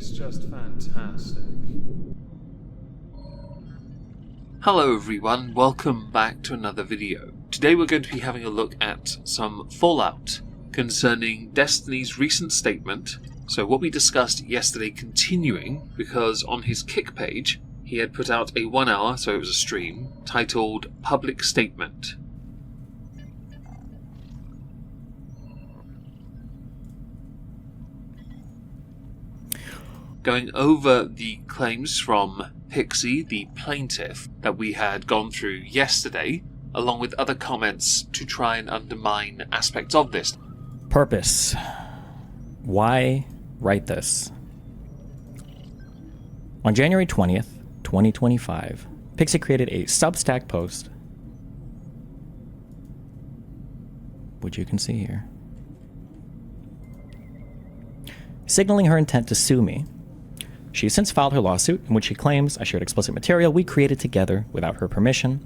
is just fantastic. Hello everyone, welcome back to another video. Today we're going to be having a look at some fallout concerning Destiny's recent statement. So what we discussed yesterday continuing, because on his Kick page he had put out a 1 hour, so it was a stream, titled Public Statement. Going over the claims from Pixie, the plaintiff, that we had gone through yesterday, along with other comments to try and undermine aspects of this. Purpose. Why write this? On January 20th, 2025, Pixie created a Substack post, which you can see here, signaling her intent to sue me. She has since filed her lawsuit in which she claims I shared explicit material we created together without her permission.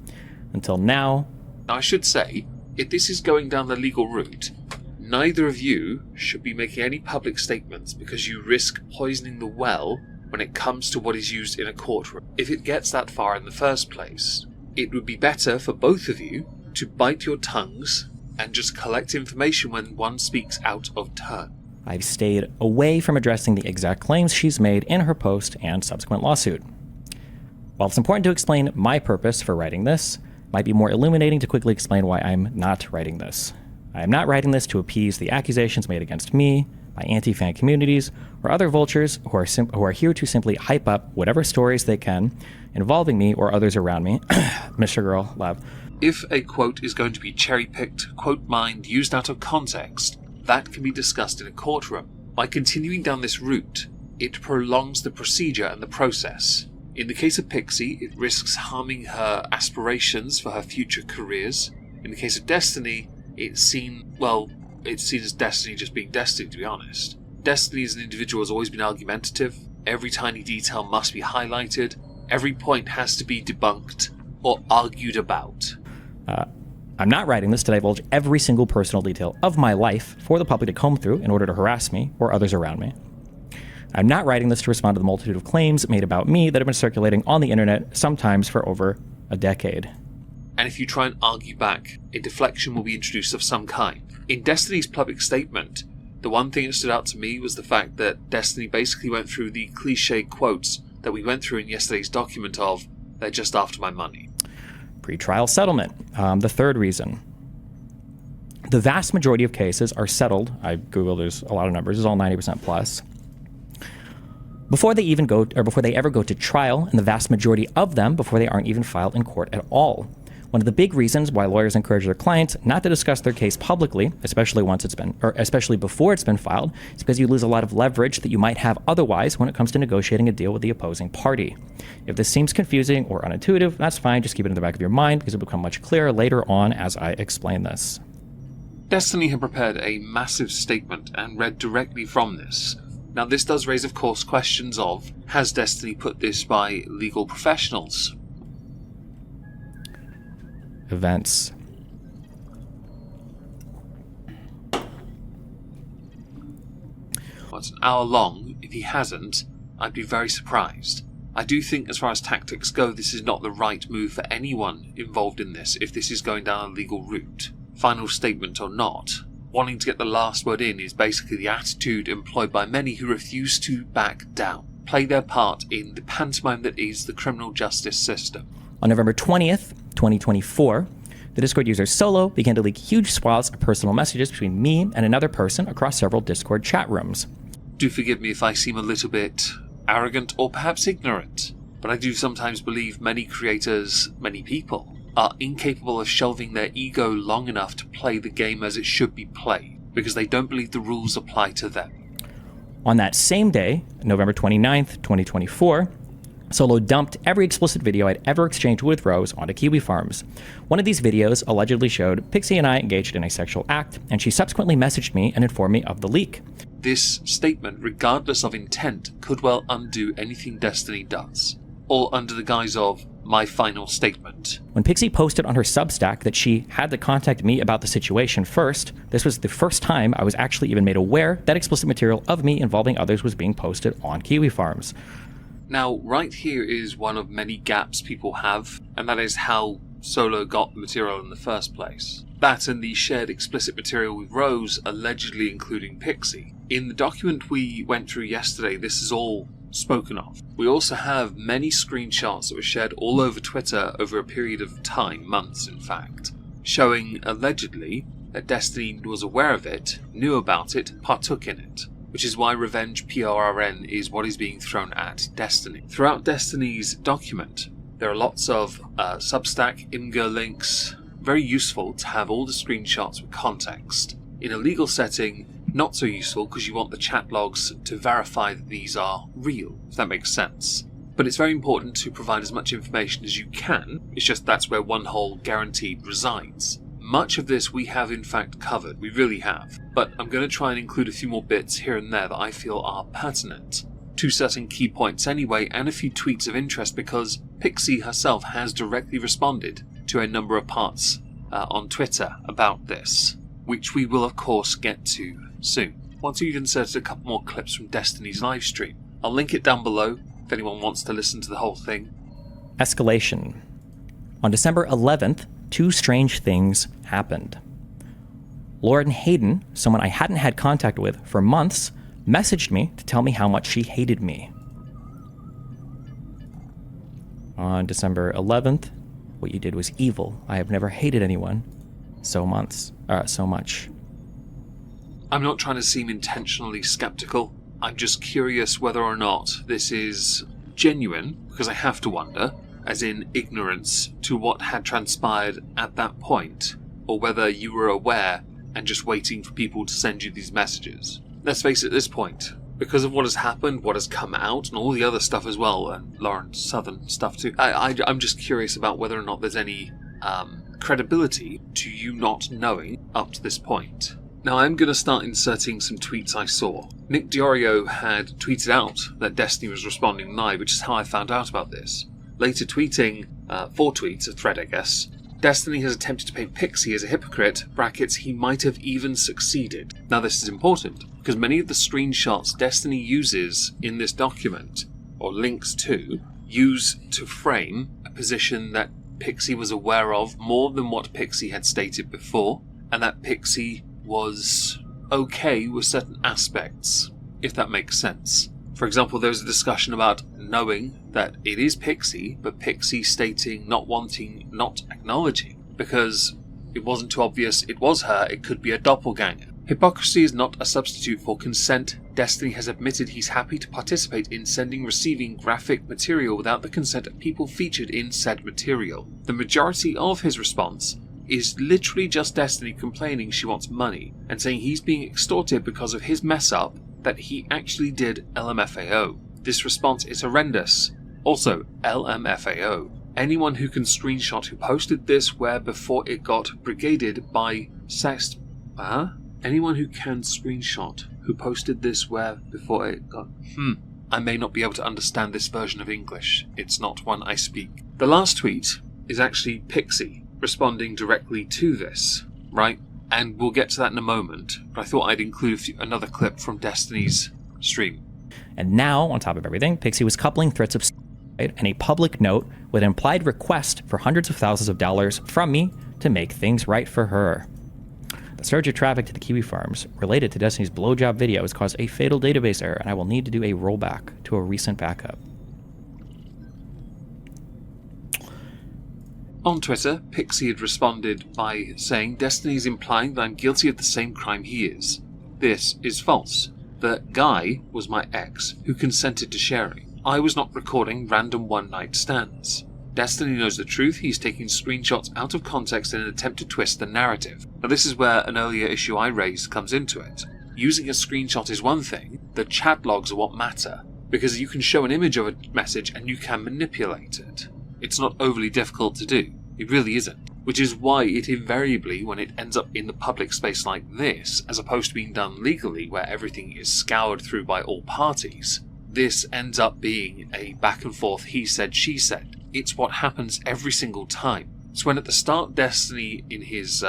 Until now... Now I should say, if this is going down the legal route, neither of you should be making any public statements because you risk poisoning the well when it comes to what is used in a courtroom. If it gets that far in the first place, it would be better for both of you to bite your tongues and just collect information when one speaks out of turn. I've stayed away from addressing the exact claims she's made in her post and subsequent lawsuit. While it's important to explain my purpose for writing this, it might be more illuminating to quickly explain why I'm not writing this. I am not writing this to appease the accusations made against me by anti-fan communities or other vultures who are here to simply hype up whatever stories they can involving me or others around me. Mr. Girl, love. If a quote is going to be cherry-picked, quote mined, used out of context, that can be discussed in a courtroom. By continuing down this route, it prolongs the procedure and the process. In the case of Pixie, it risks harming her aspirations for her future careers. In the case of Destiny, it's seen as Destiny just being Destiny, to be honest. Destiny as an individual has always been argumentative. Every tiny detail must be highlighted. Every point has to be debunked or argued about. I'm not writing this to divulge every single personal detail of my life for the public to comb through in order to harass me or others around me. I'm not writing this to respond to the multitude of claims made about me that have been circulating on the internet, sometimes for over a decade. And if you try and argue back, a deflection will be introduced of some kind. In Destiny's public statement, the one thing that stood out to me was the fact that Destiny basically went through the cliche quotes that we went through in yesterday's document of, "They're just after my money." Pre-trial settlement. The third reason. The vast majority of cases are settled. I Googled, there's a lot of numbers, it's all 90% plus. Before they ever go to trial, and the vast majority of them before they aren't even filed in court at all. One of the big reasons why lawyers encourage their clients not to discuss their case publicly, especially before it's been filed, is because you lose a lot of leverage that you might have otherwise when it comes to negotiating a deal with the opposing party. If this seems confusing or unintuitive, that's fine, just keep it in the back of your mind because it will become much clearer later on as I explain this. Destiny had prepared a massive statement and read directly from this. Now this does raise, of course, questions of, has Destiny put this by legal professionals? Events. Well, it's an hour long. If he hasn't, I'd be very surprised. I do think as far as tactics go, this is not the right move for anyone involved in this if this is going down a legal route. Final statement or not, wanting to get the last word in is basically the attitude employed by many who refuse to back down, play their part in the pantomime that is the criminal justice system. On November 20th, 2024, the Discord user Solo began to leak huge swaths of personal messages between me and another person across several Discord chat rooms. Do forgive me if I seem a little bit arrogant or perhaps ignorant, but I do sometimes believe many creators, many people, are incapable of shelving their ego long enough to play the game as it should be played, because they don't believe the rules apply to them. On that same day, November 29th, 2024, Solo dumped every explicit video I'd ever exchanged with Rose onto Kiwi Farms. One of these videos allegedly showed Pixie and I engaged in a sexual act, and she subsequently messaged me and informed me of the leak. This statement, regardless of intent, could well undo anything Destiny does, all under the guise of, my final statement. When Pixie posted on her Substack that she had to contact me about the situation first, this was the first time I was actually even made aware that explicit material of me involving others was being posted on Kiwi Farms. Now, right here is one of many gaps people have, and that is how Solo got the material in the first place. That and the shared explicit material with Rose, allegedly including Pixie. In the document we went through yesterday, this is all spoken of. We also have many screenshots that were shared all over Twitter over a period of time, months in fact, showing allegedly that Destiny was aware of it, knew about it, partook in it, which is why revenge PRRN is what is being thrown at Destiny. Throughout Destiny's document, there are lots of Substack, Imgur links, very useful to have all the screenshots with context. In a legal setting, not so useful because you want the chat logs to verify that these are real, if that makes sense. But it's very important to provide as much information as you can, it's just that's where one hole guaranteed resides. Much of this we have in fact covered, we really have, but I'm going to try and include a few more bits here and there that I feel are pertinent to certain key points anyway, and a few tweets of interest because Pixie herself has directly responded to a number of parts on Twitter about this, which we will of course get to soon. Once we've inserted a couple more clips from Destiny's livestream, I'll link it down below if anyone wants to listen to the whole thing. Escalation. On December 11th, two strange things happened. Lauren Hayden, someone I hadn't had contact with for months, messaged me to tell me how much she hated me. On December 11th, what you did was evil. I have never hated anyone so much. I'm not trying to seem intentionally skeptical. I'm just curious whether or not this is genuine, because I have to wonder, as in ignorance to what had transpired at that point, or whether you were aware and just waiting for people to send you these messages. Let's face it, at this point, because of what has happened, what has come out, and all the other stuff as well, and Lauren's Southern stuff too, I'm just curious about whether or not there's any credibility to you not knowing up to this point. Now I'm going to start inserting some tweets I saw. Nick Diorio had tweeted out that Destiny was responding live, which is how I found out about this. Later tweeting, 4 tweets, a thread I guess, Destiny has attempted to paint Pixie as a hypocrite, brackets, he might have even succeeded. Now this is important, because many of the screenshots Destiny uses in this document, or links to, use to frame a position that Pixie was aware of more than what Pixie had stated before, and that Pixie was okay with certain aspects, if that makes sense. For example, there was a discussion about knowing that it is Pixie, but Pixie stating not wanting, not acknowledging, because it wasn't too obvious it was her, it could be a doppelganger. Hypocrisy is not a substitute for consent. Destiny has admitted he's happy to participate in receiving graphic material without the consent of people featured in said material. The majority of his response is literally just Destiny complaining she wants money, and saying he's being extorted because of his mess up that he actually did LMFAO. This response is horrendous. Also, LMFAO. Anyone who can screenshot who posted this where before it got brigaded by Anyone who can screenshot who posted this where before it got... I may not be able to understand this version of English. It's not one I speak. The last tweet is actually Pixie responding directly to this, right? And we'll get to that in a moment, but I thought I'd include another clip from Destiny's stream. And now, on top of everything, Pixie was coupling threats of suicide and a public note with an implied request for hundreds of thousands of dollars from me to make things right for her. The surge of traffic to the Kiwi Farms related to Destiny's blowjob video has caused a fatal database error, and I will need to do a rollback to a recent backup. On Twitter, Pixie had responded by saying, Destiny is implying that I'm guilty of the same crime he is. This is false. The guy was my ex, who consented to sharing. I was not recording random one-night stands. Destiny knows the truth, he's taking screenshots out of context in an attempt to twist the narrative. Now this is where an earlier issue I raised comes into it. Using a screenshot is one thing, the chat logs are what matter, because you can show an image of a message and you can manipulate it. It's not overly difficult to do. It really isn't. Which is why it invariably, when it ends up in the public space like this, as opposed to being done legally where everything is scoured through by all parties, this ends up being a back and forth he said, she said. it's what happens every single time. So when at the start Destiny in his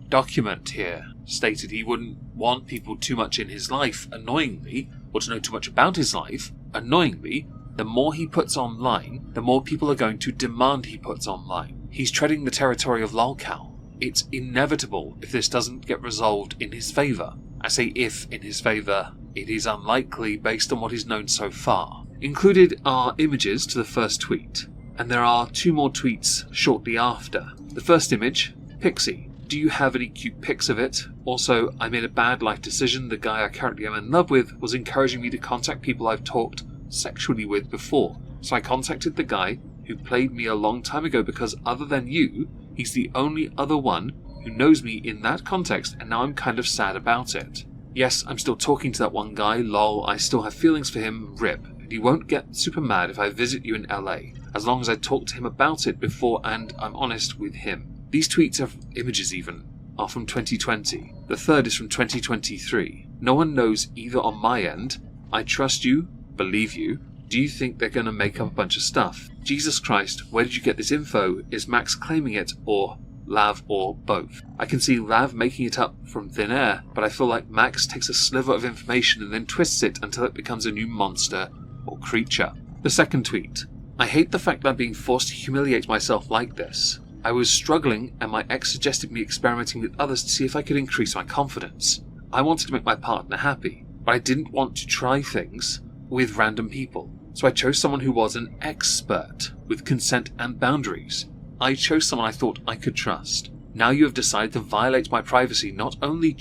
document here stated he wouldn't want people too much in his life, annoyingly, or to know too much about his life, annoyingly, the more he puts online, the more people are going to demand he puts online. He's treading the territory of lolcow. It's inevitable if this doesn't get resolved in his favour. I say if in his favour, it is unlikely based on what is known so far. Included are images to the first tweet, and there are 2 more tweets shortly after. The first image, Pixie. Do you have any cute pics of it? Also, I made a bad life decision. The guy I currently am in love with was encouraging me to contact people I've talked sexually with before. So I contacted the guy who played me a long time ago because other than you, he's the only other one who knows me in that context, and now I'm kind of sad about it. Yes, I'm still talking to that one guy, lol, I still have feelings for him, rip, and he won't get super mad if I visit you in LA, as long as I talk to him about it before and I'm honest with him. These tweets have images even, are from 2020. The third is from 2023. No one knows either on my end. I trust you, believe you. Do you think they're gonna make up a bunch of stuff? Jesus Christ, where did you get this info? Is Max claiming it, or Lav, or both? I can see Lav making it up from thin air, but I feel like Max takes a sliver of information and then twists it until it becomes a new monster or creature. The second tweet. I hate the fact that I'm being forced to humiliate myself like this. I was struggling and my ex suggested me experimenting with others to see if I could increase my confidence. I wanted to make my partner happy, but I didn't want to try things with random people. So I chose someone who was an expert with consent and boundaries. I chose someone I thought I could trust. Now you have decided to violate my privacy, not only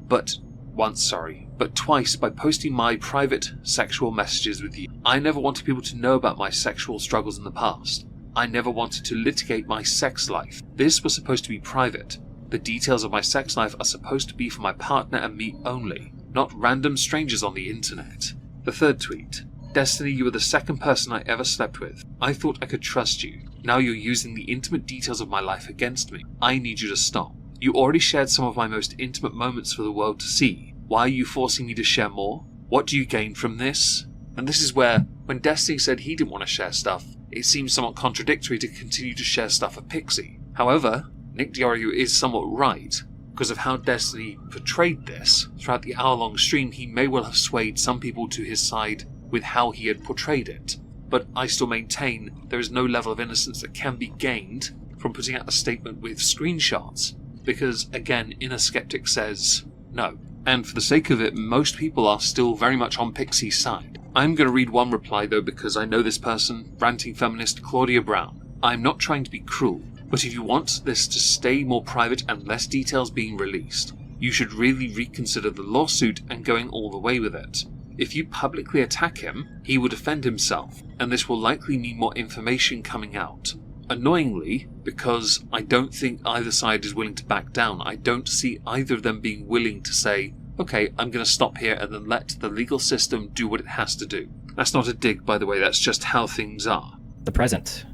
but twice by posting my private sexual messages with you. I never wanted people to know about my sexual struggles in the past. I never wanted to litigate my sex life. This was supposed to be private. The details of my sex life are supposed to be for my partner and me only, not random strangers on the internet. The third tweet. Destiny, you were the second person I ever slept with. I thought I could trust you. Now you're using the intimate details of my life against me. I need you to stop. You already shared some of my most intimate moments for the world to see. Why are you forcing me to share more? What do you gain from this? And this is where, when Destiny said he didn't want to share stuff, it seems somewhat contradictory to continue to share stuff of Pixie. However, Nick Diorio is somewhat right. Because of how Destiny portrayed this, throughout the hour-long stream he may well have swayed some people to his side with how he had portrayed it. But I still maintain there is no level of innocence that can be gained from putting out a statement with screenshots. Because, again, Inner Skeptic says no. And for the sake of it, most people are still very much on Pixie's side. I'm going to read one reply though because I know this person, ranting feminist Claudia Brown. I'm not trying to be cruel, but if you want this to stay more private and less details being released, you should really reconsider the lawsuit and going all the way with it. If you publicly attack him, he will defend himself, and this will likely mean more information coming out. Annoyingly, because I don't think either side is willing to back down, I don't see either of them being willing to say, okay, I'm going to stop here and then let the legal system do what it has to do. That's not a dig, by the way, that's just how things are. The present.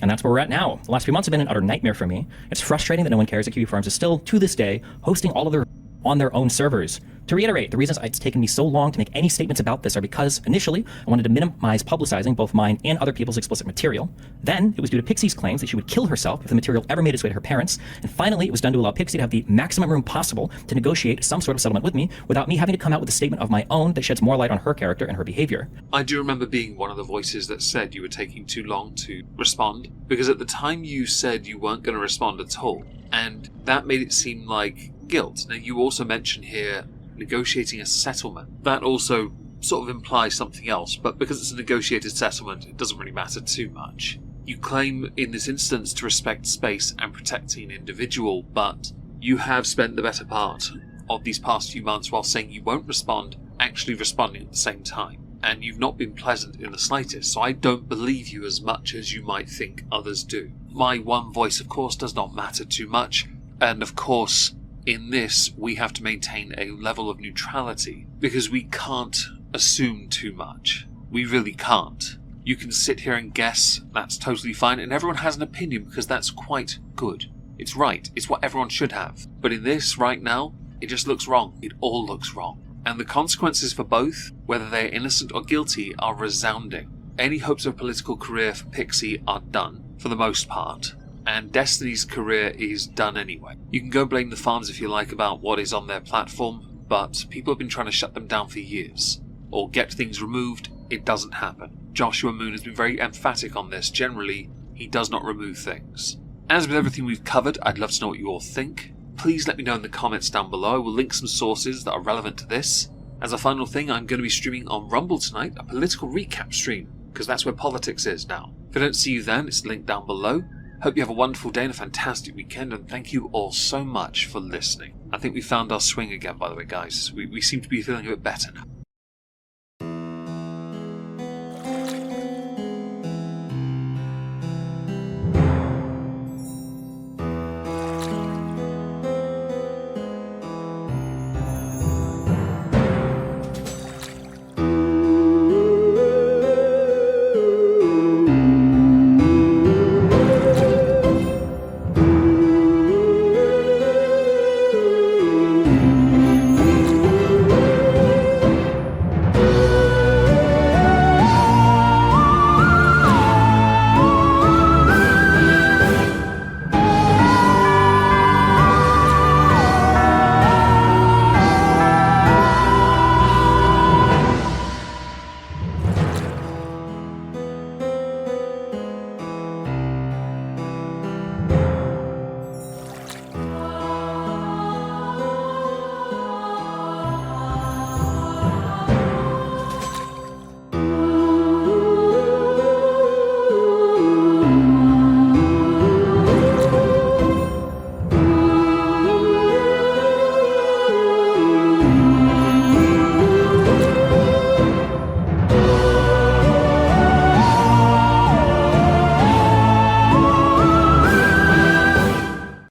And that's where we're at now. The last few months have been an utter nightmare for me. It's frustrating that no one cares that QB Farms is still, to this day, hosting all of their on their own servers. To reiterate, the reasons it's taken me so long to make any statements about this are because, initially, I wanted to minimize publicizing both mine and other people's explicit material. Then, it was due to Pixie's claims that she would kill herself if the material ever made its way to her parents. And finally, it was done to allow Pixie to have the maximum room possible to negotiate some sort of settlement with me without me having to come out with a statement of my own that sheds more light on her character and her behavior. I do remember being one of the voices that said you were taking too long to respond, because at the time you said you weren't going to respond at all, and that made it seem like guilt. Now, you also mention here negotiating a settlement. That also sort of implies something else, but because it's a negotiated settlement, it doesn't really matter too much. You claim in this instance to respect space and protecting an individual, but you have spent the better part of these past few months while saying you won't respond, actually responding at the same time. And you've not been pleasant in the slightest, so I don't believe you as much as you might think others do. My one voice, of course, does not matter too much, and of course, in this, we have to maintain a level of neutrality, because we can't assume too much. We really can't. You can sit here and guess, that's totally fine, and everyone has an opinion because that's quite good. It's right, it's what everyone should have. But in this, right now, it just looks wrong. It all looks wrong. And the consequences for both, whether they're innocent or guilty, are resounding. any hopes of a political career for Pixie are done, for the most part, and Destiny's career is done anyway. You can go blame the farms if you like about what is on their platform, but people have been trying to shut them down for years, or get things removed. It doesn't happen. Joshua Moon has been very emphatic on this. Generally, he does not remove things. As with everything we've covered, I'd love to know what you all think. Please let me know in the comments down below. I will link some sources that are relevant to this. As a final thing, I'm going to be streaming on Rumble tonight, a political recap stream, because that's where politics is now. If I don't see you then, it's linked down below. Hope you have a wonderful day and a fantastic weekend, and thank you all so much for listening. I think we found our swing again, by the way, guys. We seem to be feeling a bit better now.